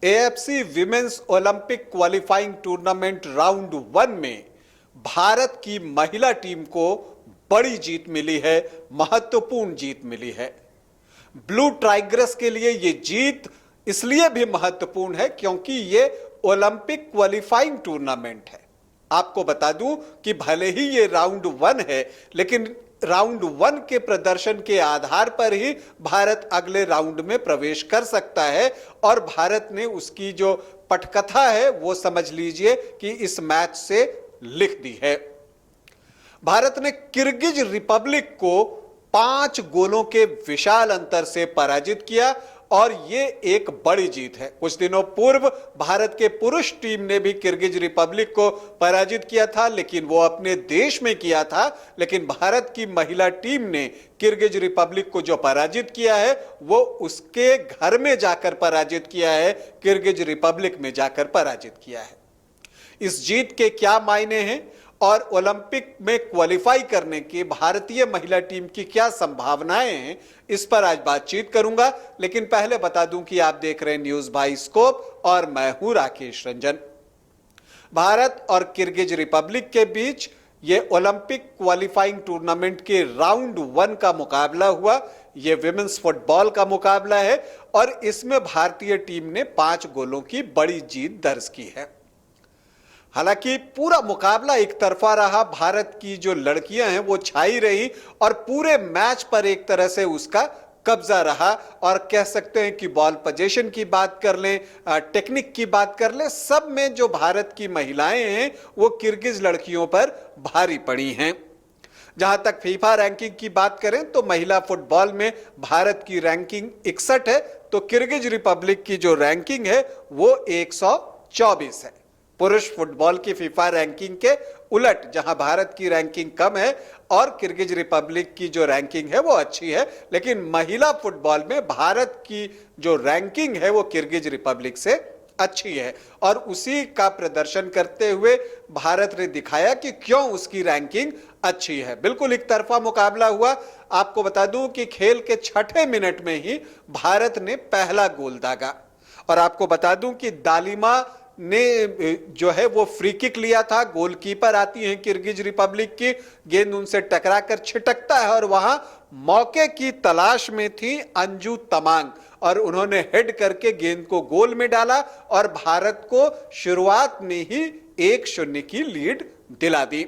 AFC women's Olympic qualifying tournament round 1 में भारत की महिला टीम को बड़ी जीत मिली है, महत्वपूर्ण जीत मिली है। ब्लू टाइग्रेस के लिए यह जीत इसलिए भी महत्वपूर्ण है क्योंकि यह ओलंपिक क्वालिफाइंग टूर्नामेंट है। आपको बता दूं कि भले ही यह राउंड 1 है, लेकिन राउंड 1 के प्रदर्शन के आधार पर ही भारत अगले राउंड में प्रवेश कर सकता है और भारत ने उसकी जो पटकथा है वो समझ लीजिए कि इस मैच से लिख दी है। भारत ने किर्गिज रिपब्लिक को 5 गोलों के विशाल अंतर से पराजित किया और यह एक बड़ी जीत है। कुछ दिनों पूर्व भारत के पुरुष टीम ने भी किर्गिज रिपब्लिक को पराजित किया था, लेकिन वो अपने देश में किया था। लेकिन भारत की महिला टीम ने किर्गिज रिपब्लिक को जो पराजित किया है वो उसके घर में जाकर पराजित किया है, किर्गिज रिपब्लिक में जाकर पराजित किया है। इस जीत के क्या मायने हैं और ओलंपिक में क्वालिफाई करने की भारतीय महिला टीम की क्या संभावनाएं हैं, इस पर आज बातचीत करूंगा। लेकिन पहले बता दूं कि आप देख रहे हैं न्यूज बाय स्कोप और मैं हूं राकेश रंजन। भारत और किर्गिज रिपब्लिक के बीच यह ओलंपिक क्वालिफाइंग टूर्नामेंट के राउंड 1 का मुकाबला हुआ। यह विमेंस फुटबॉल का मुकाबला है और इसमें भारतीय टीम ने 5 गोलों की बड़ी जीत दर्ज की है। हालांकि पूरा मुकाबला एक तरफा रहा। भारत की जो लड़कियां हैं वो छाई रही और पूरे मैच पर एक तरह से उसका कब्जा रहा। और कह सकते हैं कि बॉल पोजीशन की बात कर लें, टेक्निक की बात कर लें, सब में जो भारत की महिलाएं हैं वो किर्गिज लड़कियों पर भारी पड़ी हैं। जहां तक फीफा रैंकिंग की बात करें तो महिला फुटबॉल में भारत की रैंकिंग 61 है, तो किर्गिज रिपब्लिक की जो रैंकिंग है वो 124 है। पुरुष फुटबॉल की फीफा रैंकिंग के उलट, जहां भारत की रैंकिंग कम है और किर्गिज रिपब्लिक की जो रैंकिंग है वो अच्छी है, लेकिन महिला फुटबॉल में भारत की जो रैंकिंग है वो किर्गिज रिपब्लिक से अच्छी है। और उसी का प्रदर्शन करते हुए भारत ने दिखाया कि क्यों उसकी रैंकिंग अच्छी है। बिल्कुल एक तरफा मुकाबला हुआ। आपको बता दूं कि खेल के 6ठे मिनट में ही भारत ने पहला गोल दागा और आपको बता दूं कि दालिमा ने जो है वो फ्री किक लिया था। गोलकीपर आती है किर्गिज रिपब्लिक की, गेंद उनसे टकराकर छिटकता है और वहां मौके की तलाश में थी अंजू तमांग और उन्होंने हेड करके गेंद को गोल में डाला और भारत को शुरुआत में ही 1-0 की लीड दिला दी।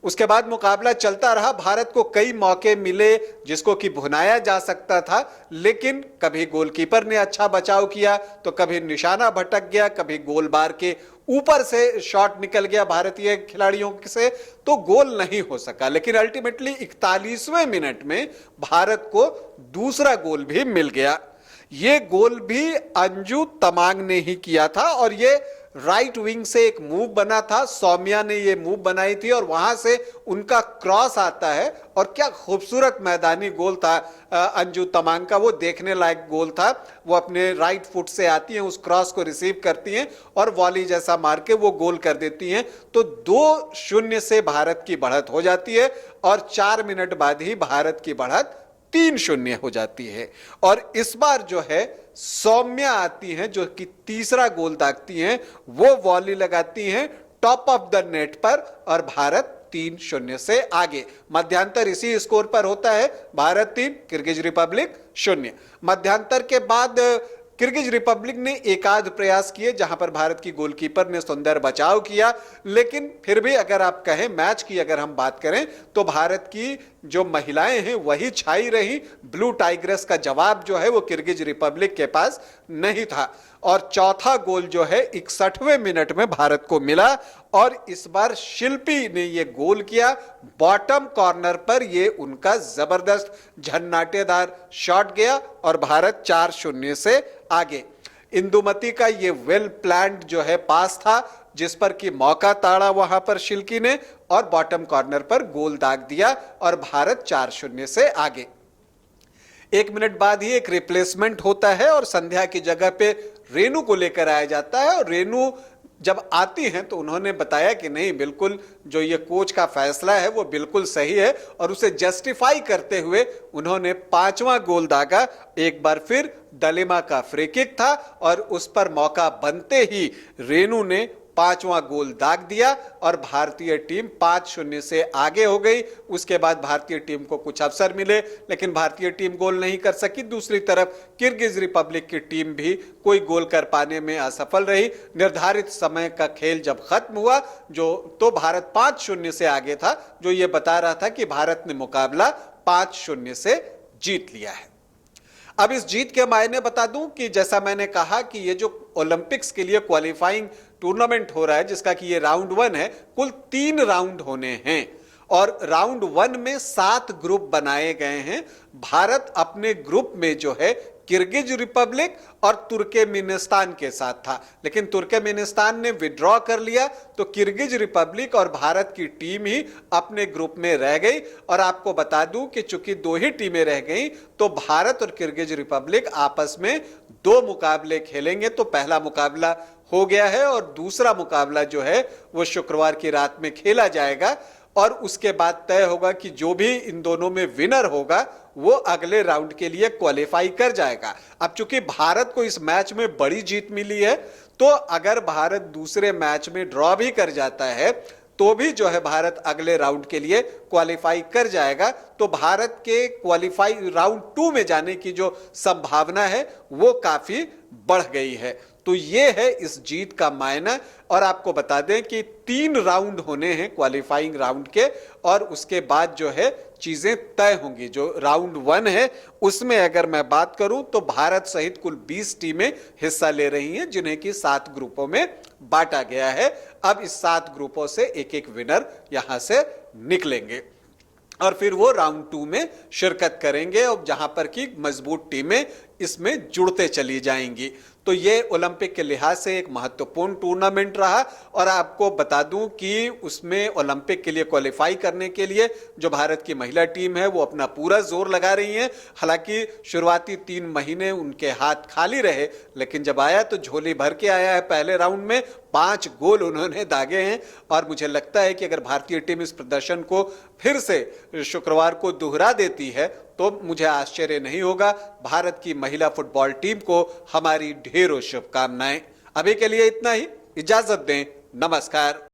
उसके बाद मुकाबला चलता रहा। भारत को कई मौके मिले जिसको कि भुनाया जा सकता था, लेकिन कभी गोलकीपर ने अच्छा बचाव किया तो कभी निशाना भटक गया, कभी गोल बार के ऊपर से शॉट निकल गया भारतीय खिलाड़ियों से, तो गोल नहीं हो सका। लेकिन अल्टीमेटली 41वें मिनट में भारत को दूसरा गोल भी मिल गया। यह गोल भी अंजू तमांग ने ही किया था और यह राइट विंग से एक मूव बना था। सौम्या ने यह मूव बनाई थी और वहां से उनका क्रॉस आता है और क्या खूबसूरत मैदानी गोल था अंजू तमांग का। वो देखने लायक गोल था। वो अपने राइट फुट से आती हैं, उस क्रॉस को रिसीव करती हैं और वॉली जैसा मार के वो गोल कर देती हैं। तो 2-0 से भारत की बढ़त हो जाती है और 4 मिनट बाद ही भारत की बढ़त 3-0 हो जाती है। और इस बार जो है सौम्या आती हैं जो कि तीसरा गोल दागती हैं, वो वॉली लगाती हैं टॉप ऑफ द नेट पर और भारत 3-0 से आगे। मध्यांतर इसी स्कोर पर होता है, भारत 3 किर्गिज रिपब्लिक 0। मध्यांतर के बाद किर्गिज रिपब्लिक ने एकाध प्रयास किए जहां पर भारत की गोलकीपर ने सुंदर बचाव किया, लेकिन फिर भी अगर आप कहें मैच की अगर हम बात करें तो भारत की जो महिलाएं हैं वही छाई रही। ब्लू टाइग्रेस का जवाब जो है वो किर्गिज रिपब्लिक के पास नहीं था और चौथा गोल जो है 61वें मिनट में भारत को मिला और इस बार शिल्पी ने ये गोल किया बॉटम कॉर्नर पर। ये उनका जबरदस्त झन्नाटेदार शॉट गया और भारत 4-0 से आगे। इंदुमती का ये वेल प्लान्ड जो है पास था जिस पर कि मौका ताड़ा वहां पर शिल्की ने और बॉटम कॉर्नर पर गोल दाग दिया और भारत 4-0 से आगे। 1 मिनट बाद ही एक रिप्लेसमेंट होता है और संध्या की जगह पे रेनू को लेकर आया जाता है और रेनू जब आती हैं तो उन्होंने बताया कि नहीं, बिल्कुल जो ये कोच का फैसला है वो बिल्कुल सही है, और उसे जस्टिफाई करते हुए उन्होंने 5वां गोल दागा। एक बार फिर डलेमा का फ्री किक था और उस पर मौका बनते ही रेनू ने 5वां गोल दाग दिया और भारतीय टीम 5-0 से आगे हो गई। उसके बाद भारतीय टीम को कुछ अवसर मिले, लेकिन भारतीय टीम गोल नहीं कर सकी। दूसरी तरफ किर्गिज रिपब्लिक की टीम भी कोई गोल कर पाने में असफल रही। निर्धारित समय का खेल जब खत्म हुआ तो भारत 5-0 से आगे था, जो ये बता रहा था कि भारत ने मुकाबला 5-0 से जीत लिया है। अब इस जीत के मायने बता दूं कि जैसा मैंने कहा कि ये जो ओलंपिक्स के लिए क्वालिफाइंग टूर्नामेंट हो रहा है, जिसका कि ये राउंड 1 है, कुल 3 राउंड होने हैं और राउंड 1 में 7 ग्रुप बनाए गए हैं। भारत अपने ग्रुप में जो है किर्गिज रिपब्लिक और तुर्कमेनिस्तान के साथ था, लेकिन तुर्कमेनिस्तान ने विड्रॉ कर लिया, तो किर्गिज रिपब्लिक और भारत की टीम ही अपने ग्रुप में रह गई। और आपको बता दूं कि चूंकि 2 ही टीमें रह गई, तो भारत और किर्गिज रिपब्लिक आपस में 2 मुकाबले खेलेंगे। तो पहला मुकाबला हो गया है और दूसरा मुकाबला जो है वो शुक्रवार की रात में खेला जाएगा और उसके बाद तय होगा कि जो भी इन दोनों में विनर होगा वो अगले राउंड के लिए क्वालिफाई कर जाएगा। अब चूंकि भारत को इस मैच में बड़ी जीत मिली है, तो अगर भारत दूसरे मैच में ड्रॉ भी कर जाता है तो भी जो है भारत अगले राउंड के लिए क्वालिफाई कर जाएगा। तो भारत के क्वालिफाई राउंड 2 में जाने की जो संभावना है वो काफी बढ़ गई है। तो ये है इस जीत का मायना। और आपको बता दें कि 3 राउंड होने हैं क्वालिफाइंग राउंड के, और उसके बाद जो है चीजें तय होंगी। जो राउंड 1 है उसमें अगर मैं बात करूं तो भारत सहित कुल 20 टीमें हिस्सा ले रही हैं, जिन्हें कि 7 ग्रुपों में बांटा गया है। अब इस 7 ग्रुपों से एक एक विनर यहां से निकलेंगे और फिर वो राउंड 2 में शिरकत करेंगे, और जहां पर की मजबूत टीमें इसमें जुड़ते चली जाएंगी। तो ये ओलंपिक के लिहाज से एक महत्वपूर्ण टूर्नामेंट रहा। और आपको बता दूं कि उसमें ओलंपिक के लिए क्वालिफाई करने के लिए जो भारत की महिला टीम है वो अपना पूरा जोर लगा रही है। हालांकि शुरुआती 3 महीने उनके हाथ खाली रहे, लेकिन जब आया तो झोली भर के आया है। पहले राउंड में 5 गोल उन्होंने दागे हैं और मुझे लगता है कि अगर भारतीय टीम इस प्रदर्शन को फिर से शुक्रवार को दोहरा देती है तो मुझे आश्चर्य नहीं होगा। भारत की महिला फुटबॉल टीम को हमारी ढेरों शुभकामनाएं। अभी के लिए इतना ही, इजाजत दें, नमस्कार।